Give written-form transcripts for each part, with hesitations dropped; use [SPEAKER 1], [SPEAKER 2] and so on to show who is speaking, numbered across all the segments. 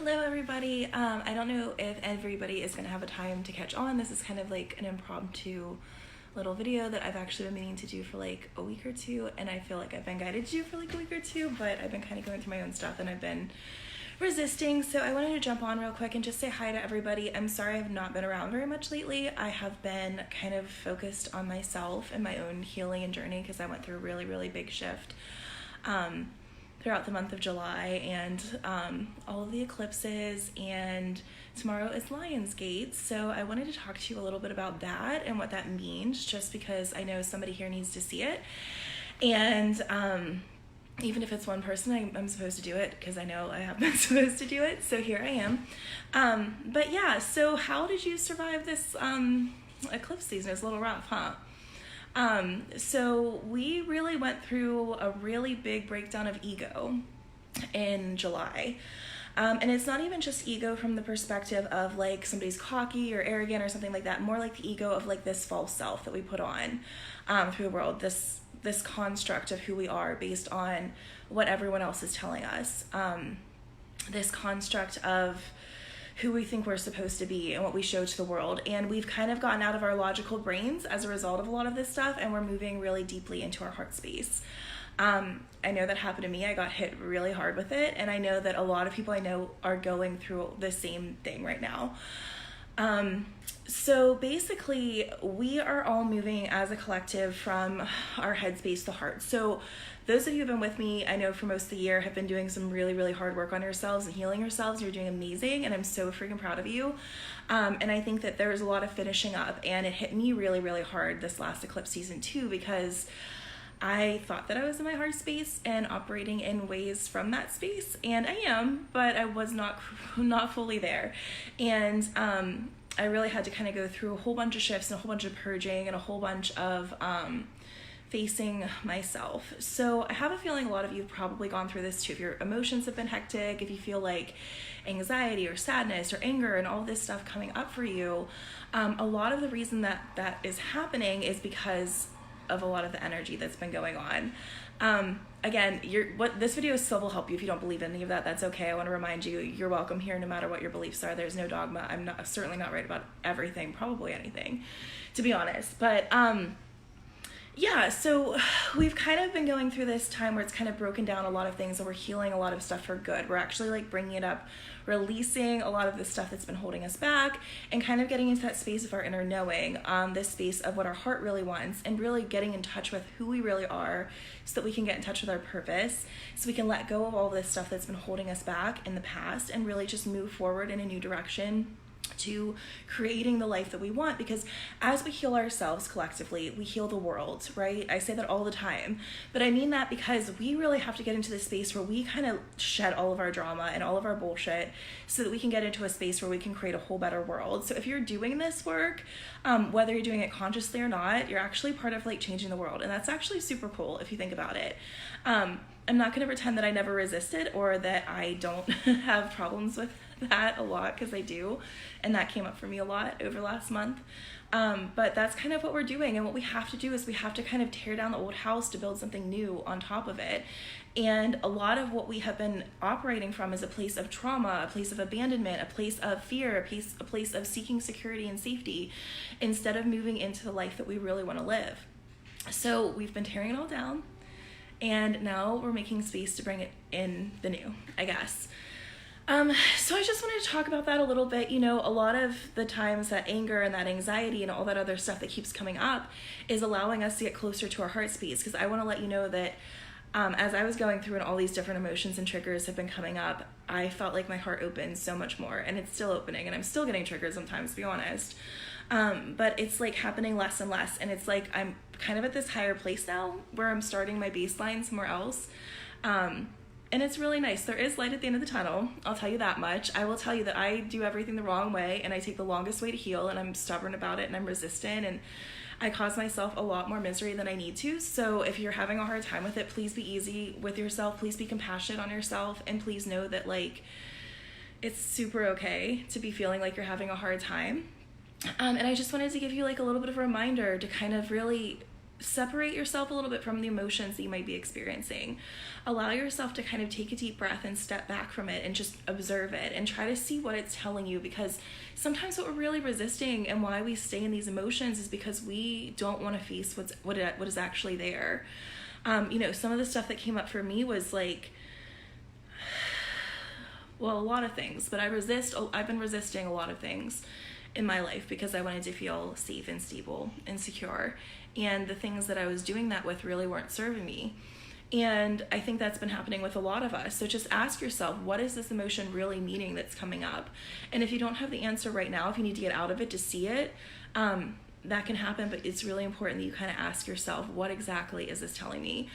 [SPEAKER 1] Hello everybody. I don't know if everybody is going to have a time to catch on. This is kind of like an impromptu little video that I've actually been meaning to do for like a week or two, and I feel like I've been guided to do for like a week or two, but I've been kind of going through my own stuff and I've been resisting. So I wanted to jump on real quick and just say hi to everybody. I'm sorry I've not been around very much lately. I have been kind of focused on myself and my own healing and journey because I went through a really big shift throughout the month of July and all of the eclipses, and tomorrow is Lionsgate. So I wanted to talk to you a little bit about that and what that means, just because I know somebody here needs to see it. And even if it's one person, I'm supposed to do it because I know I have been supposed to do it. So here I am. But yeah, so how did you survive this eclipse season? It's a little rough, huh? So we really went through a really big breakdown of ego in July. And it's not even just ego from the perspective of like somebody's cocky or arrogant or something like that, more like the ego of like this false self that we put on through the world, this construct of who we are based on what everyone else is telling us, this construct of who we think we're supposed to be and what we show to the world. And we've kind of gotten out of our logical brains as a result of a lot of this stuff, and we're moving really deeply into our heart space. I know that happened to me. I got hit really hard with it, and I know that a lot of people I know are going through the same thing right now. So basically, we are all moving as a collective from our headspace to the heart. So those of you who have been with me, I know for most of the year, have been doing some really hard work on yourselves and healing yourselves. You're doing amazing, and I'm so freaking proud of you. And I think that there's a lot of finishing up, and it hit me really hard this last eclipse season too, because I thought that I was in my heart space and operating in ways from that space, and I am, but I was not fully there. And I really had to kind of go through a whole bunch of shifts and a whole bunch of purging and a whole bunch of facing myself. So I have a feeling a lot of you have probably gone through this too. If your emotions have been hectic, if you feel like anxiety or sadness or anger and all this stuff coming up for you, a lot of the reason that is happening is because of a lot of the energy that's been going on. Again, this video still will help you if you don't believe any of that. That's okay. I want to remind you, you're welcome here no matter what your beliefs are. There's no dogma. I'm certainly not right about everything, probably anything, to be honest. But yeah, so we've kind of been going through this time where it's kind of broken down a lot of things, and we're healing a lot of stuff for good. We're actually like bringing it up, releasing a lot of the stuff that's been holding us back, and kind of getting into that space of our inner knowing, this space of what our heart really wants, and really getting in touch with who we really are so that we can get in touch with our purpose, so we can let go of all this stuff that's been holding us back in the past and really just move forward in a new direction to creating the life that we want. Because as we heal ourselves collectively, we heal the world, right? I say that all the time, but I mean that because we really have to get into this space where we kind of shed all of our drama and all of our bullshit so that we can get into a space where we can create a whole better world. So if you're doing this work, whether you're doing it consciously or not, you're actually part of like changing the world, and that's actually super cool if you think about it. I'm not going to pretend that I never resisted or that I don't have problems with that a lot, because I do, and that came up for me a lot over last month. But that's kind of what we're doing, and what we have to do is we have to kind of tear down the old house to build something new on top of it. And a lot of what we have been operating from is a place of trauma, a place of abandonment, a place of fear, a place of seeking security and safety, instead of moving into the life that we really want to live. So we've been tearing it all down, and now we're making space to bring it in the new, I guess. So I just wanted to talk about that a little bit. You know, a lot of the times that anger and that anxiety and all that other stuff that keeps coming up is allowing us to get closer to our heart space. Because I want to let you know that as I was going through and all these different emotions and triggers have been coming up, I felt like my heart opened so much more, and it's still opening, and I'm still getting triggered sometimes, to be honest. But it's like happening less and less, and it's like I'm kind of at this higher place now where I'm starting my baseline somewhere else. And it's really nice. There is light at the end of the tunnel, I'll tell you that much. I will tell you that I do everything the wrong way, and I take the longest way to heal, and I'm stubborn about it, and I'm resistant, and I cause myself a lot more misery than I need to. So if you're having a hard time with it, please be easy with yourself. Please be compassionate on yourself, and please know that like it's super okay to be feeling like you're having a hard time. And I just wanted to give you like a little bit of a reminder to kind of really separate yourself a little bit from the emotions that you might be experiencing. Allow yourself to kind of take a deep breath and step back from it and just observe it and try to see what it's telling you, because sometimes what we're really resisting and why we stay in these emotions is because we don't want to face what is actually there. Some of the stuff that came up for me was like, well, a lot of things, but I've been resisting a lot of things in my life because I wanted to feel safe and stable and secure. And the things that I was doing that with really weren't serving me. And I think that's been happening with a lot of us. So just ask yourself, what is this emotion really meaning that's coming up? And if you don't have the answer right now, if you need to get out of it to see it, that can happen, but it's really important that you kind of ask yourself, what exactly is this telling me?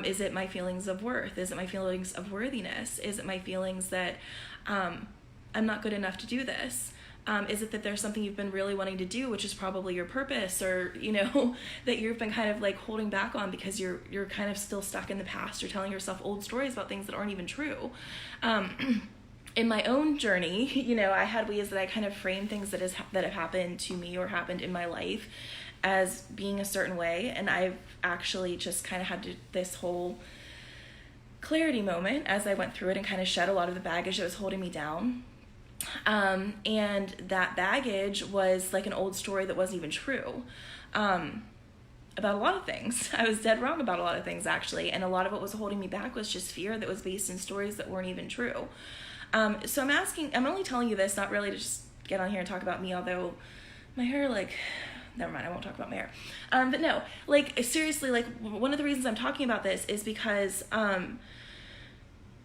[SPEAKER 1] Is it my feelings of worth? Is it my feelings of worthiness? Is it my feelings that I'm not good enough to do this? Is it that there's something you've been really wanting to do, which is probably your purpose, or, that you've been kind of like holding back on because you're kind of still stuck in the past. You're telling yourself old stories about things that aren't even true. In my own journey, I had ways that I kind of frame things that have happened to me or happened in my life as being a certain way. And I've actually just kind of had this whole clarity moment as I went through it and kind of shed a lot of the baggage that was holding me down. And that baggage was like an old story that wasn't even true, about a lot of things. I was dead wrong about a lot of things, actually. And a lot of what was holding me back was just fear that was based in stories that weren't even true. So I'm only telling you this, not really to just get on here and talk about me, although my hair, never mind, I won't talk about my hair. But no, seriously, one of the reasons I'm talking about this is because,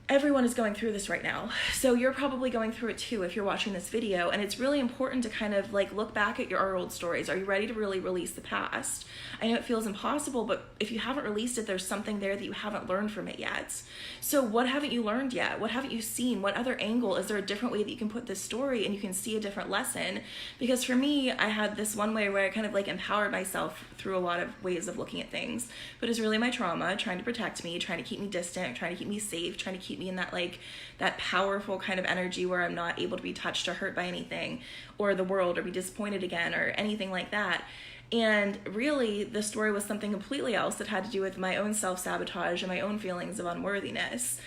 [SPEAKER 1] everyone is going through this right now. So you're probably going through it too if you're watching this video, and it's really important to kind of look back at your old stories. Are you ready to really release the past? I know it feels impossible, but if you haven't released it, there's something there that you haven't learned from it yet. So what haven't you learned yet? What haven't you seen? What other angle? Is there a different way that you can put this story and you can see a different lesson? Because for me, I had this one way where I kind of empowered myself through a lot of ways of looking at things, but it's really my trauma trying to protect me, trying to keep me distant, trying to keep me safe, trying to keep me in that powerful kind of energy where I'm not able to be touched or hurt by anything or the world or be disappointed again or anything like that. And really, the story was something completely else that had to do with my own self-sabotage and my own feelings of unworthiness,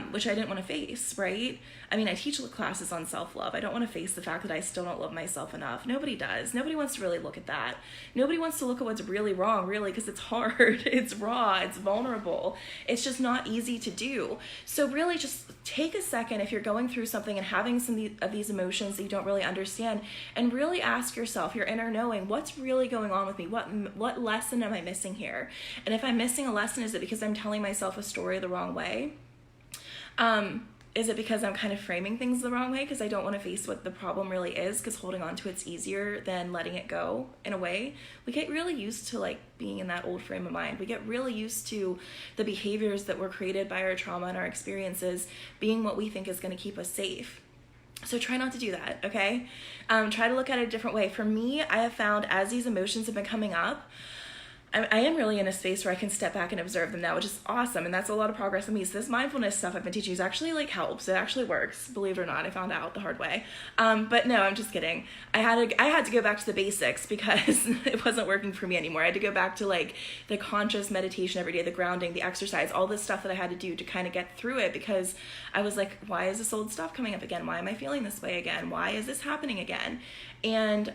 [SPEAKER 1] which I didn't want to face, right? I mean, I teach classes on self-love. I don't want to face the fact that I still don't love myself enough. Nobody does. Nobody wants to really look at that. Nobody wants to look at what's really wrong, really, because it's hard. It's raw. It's vulnerable. It's just not easy to do. So really just take a second if you're going through something and having some of these emotions that you don't really understand, and really ask yourself, your inner knowing, what's really going on with me? What lesson am I missing here? And if I'm missing a lesson, is it because I'm telling myself a story the wrong way? Is it because I'm kind of framing things the wrong way because I don't want to face what the problem really is, because holding on to it's easier than letting it go in a way? We get really used to being in that old frame of mind. We get really used to the behaviors that were created by our trauma and our experiences being what we think is going to keep us safe. So try not to do that, okay? Try to look at it a different way. For me, I have found as these emotions have been coming up, I am really in a space where I can step back and observe them now, which is awesome, and that's a lot of progress in me. So this mindfulness stuff I've been teaching is actually helps. It actually works, believe it or not. I found out the hard way. But no, I'm just kidding. I had to go back to the basics because it wasn't working for me anymore. I had to go back to the conscious meditation every day, the grounding, the exercise, all this stuff that I had to do to kind of get through it, because I was like, why is this old stuff coming up again? Why am I feeling this way again? Why is this happening again? And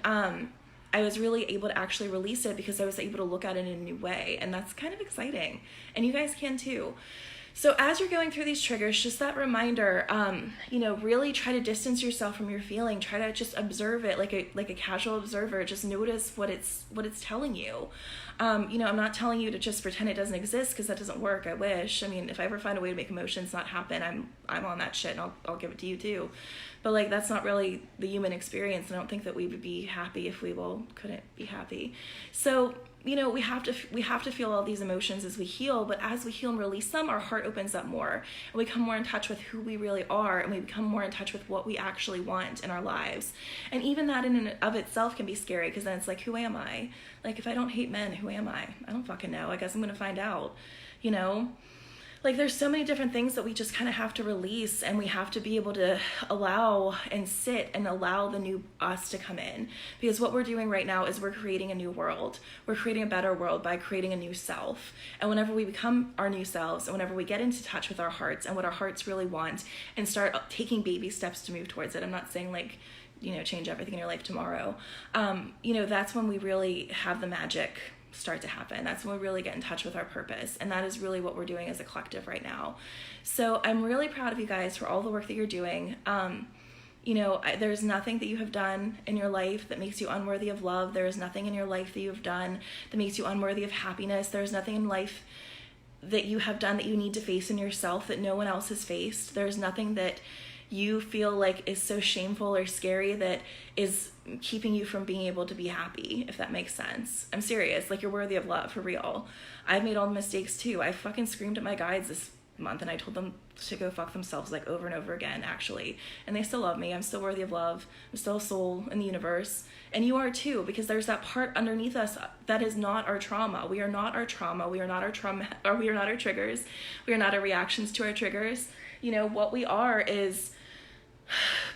[SPEAKER 1] I was really able to actually release it because I was able to look at it in a new way. And that's kind of exciting. And you guys can too. So as you're going through these triggers, just that reminder, really try to distance yourself from your feeling. Try to just observe it like a casual observer. Just notice what it's telling you. I'm not telling you to just pretend it doesn't exist, because that doesn't work. I wish. I mean, if I ever find a way to make emotions not happen, I'm on that shit, and I'll give it to you too. But that's not really the human experience. I don't think that we would be happy if we couldn't be happy. So we have to feel all these emotions as we heal, but as we heal and release them, our heart opens up more, and we become more in touch with who we really are, and we become more in touch with what we actually want in our lives. And even that in and of itself can be scary, because then it's who am I? If I don't hate men, who am I? I don't fucking know. I guess I'm gonna find out, like there's so many different things that we just kind of have to release, and we have to be able to allow and sit and allow the new us to come in, because what we're doing right now is we're creating a new world. We're creating a better world by creating a new self. And whenever we become our new selves, and whenever we get into touch with our hearts and what our hearts really want and start taking baby steps to move towards it, I'm not saying like, you know, change everything in your life tomorrow. You know, that's when we really have the magic start to happen. That's when we really get in touch with our purpose. And that is really what we're doing as a collective right now. So I'm really proud of you guys for all the work that you're doing. You know, there's nothing that you have done in your life that makes you unworthy of love. There is nothing in your life that you have done that makes you unworthy of happiness. There's nothing in life that you have done that you need to face in yourself that no one else has faced. There's nothing that you feel like is so shameful or scary that is keeping you from being able to be happy, if that makes sense. I'm serious. Like, you're worthy of love, for real. I've made all the mistakes too. I fucking screamed at my guides this month and I told them to go fuck themselves like over and over again, actually. And they still love me. I'm still worthy of love. I'm still a soul in the universe. And you are too, because there's that part underneath us that is not our trauma. We are not our trauma. We are not our trauma, or we are not our triggers. We are not our reactions to our triggers. You know, what we are is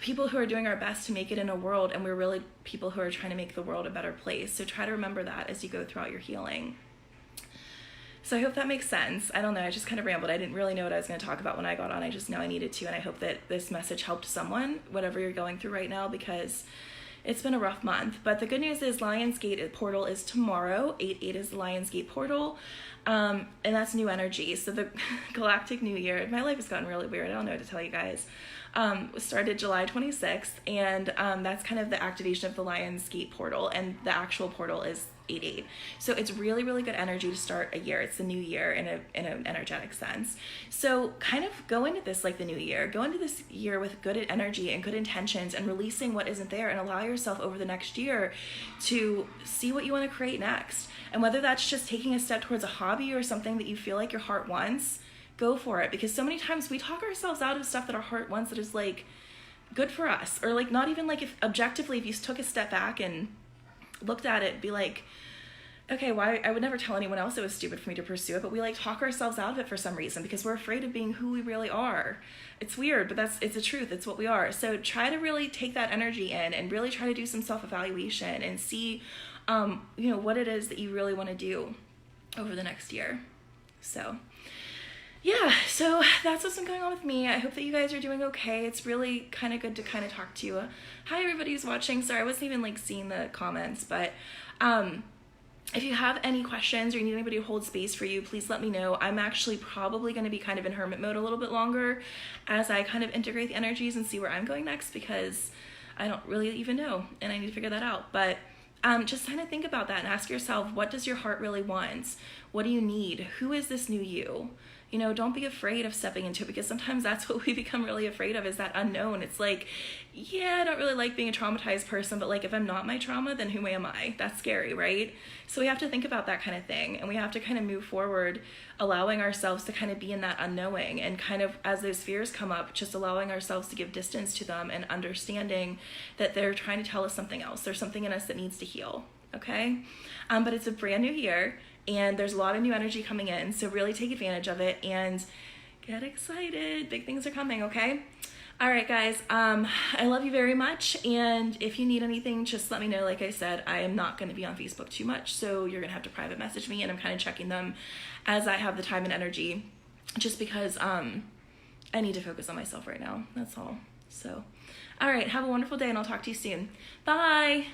[SPEAKER 1] people who are doing our best to make it in a world, and we're really people who are trying to make the world a better place. So try to remember that as you go throughout your healing. So I hope that makes sense. I don't know, I just kind of rambled. I didn't really know what I was going to talk about when I got on. I just know I needed to, and I hope that this message helped someone, whatever you're going through right now, because it's been a rough month. But the good news is Lionsgate portal is tomorrow. 8/8 is the Lionsgate portal. And that's new energy. So the Galactic New Year, my life has gotten really weird. I don't know what to tell you guys. Started July 26th, and that's kind of the activation of the Lionsgate portal, and the actual portal is 8/8. So it's really, really good energy to start a year. It's the new year in an energetic sense. So kind of go into this like the new year. Go into this year with good energy and good intentions, and releasing what isn't there, and allow yourself over the next year to see what you want to create next. And whether that's just taking a step towards a hobby or something that you feel like your heart wants, go for it. Because so many times we talk ourselves out of stuff that our heart wants that is like good for us, or like not even like, if objectively, if you took a step back and looked at it, be like, okay, why? I would never tell anyone else it was stupid for me to pursue it, but we like talk ourselves out of it for some reason because we're afraid of being who we really are. It's weird, but it's the truth. It's what we are. So try to really take that energy in and really try to do some self-evaluation and see, you know, what it is that you really want to do over the next year. So yeah, so that's what's been going on with me. I hope that you guys are doing okay. It's really kind of good to kind of talk to you. Hi, everybody who's watching. Sorry, I wasn't even like seeing the comments, but if you have any questions or you need anybody to hold space for you, please let me know. I'm actually probably going to be kind of in hermit mode a little bit longer as I kind of integrate the energies and see where I'm going next, because I don't really even know and I need to figure that out. But just kind of think about that and ask yourself, what does your heart really want? What do you need? Who is this new you? You know, don't be afraid of stepping into it, because sometimes that's what we become really afraid of, is that unknown. It's like, yeah, I don't really like being a traumatized person, but like, if I'm not my trauma, then who am I? That's scary, right? So we have to think about that kind of thing, and we have to kind of move forward, allowing ourselves to kind of be in that unknowing, and kind of as those fears come up, just allowing ourselves to give distance to them and understanding that they're trying to tell us something else. There's something in us that needs to heal, okay? But it's a brand new year, and there's a lot of new energy coming in, so really take advantage of it and get excited. Big things are coming, okay? All right, guys, I love you very much, and if you need anything, just let me know. Like I said, I am not going to be on Facebook too much, so you're going to have to private message me, and I'm kind of checking them as I have the time and energy, just because I need to focus on myself right now. That's all. So, all right, have a wonderful day, and I'll talk to you soon. Bye!